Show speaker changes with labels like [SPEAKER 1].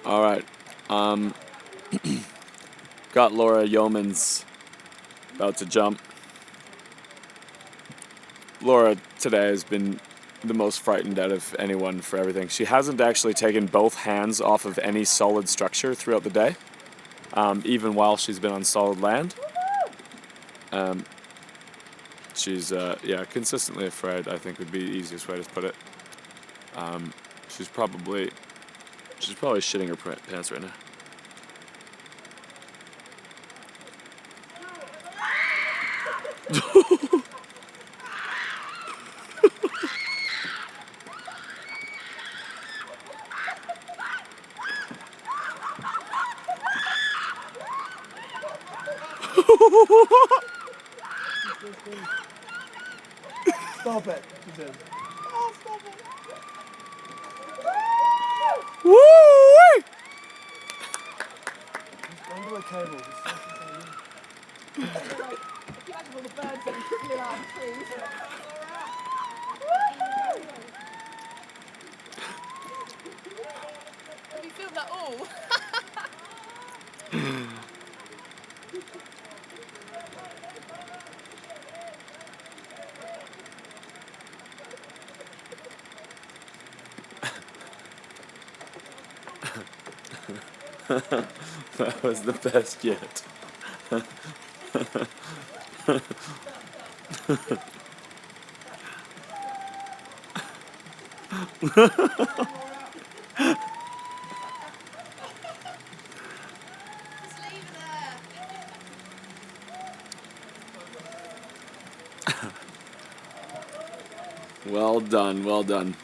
[SPEAKER 1] All right. Got Laura Yeomans about to jump. Laura today has been the most frightened out of anyone for everything. She hasn't actually taken both hands off of any solid structure throughout the day, even while she's been on solid land. She's consistently afraid, I think would be the easiest way to put it. She's probably shitting her pants right now.
[SPEAKER 2] Stop it, she says. Oh, stop it.
[SPEAKER 1] Woo!
[SPEAKER 2] Just under a cable. Just
[SPEAKER 3] If you imagine all the birds that flew out of the trees. Have you filmed that all?
[SPEAKER 1] That was the best yet.
[SPEAKER 3] Just leave it there.
[SPEAKER 1] Well done, well done.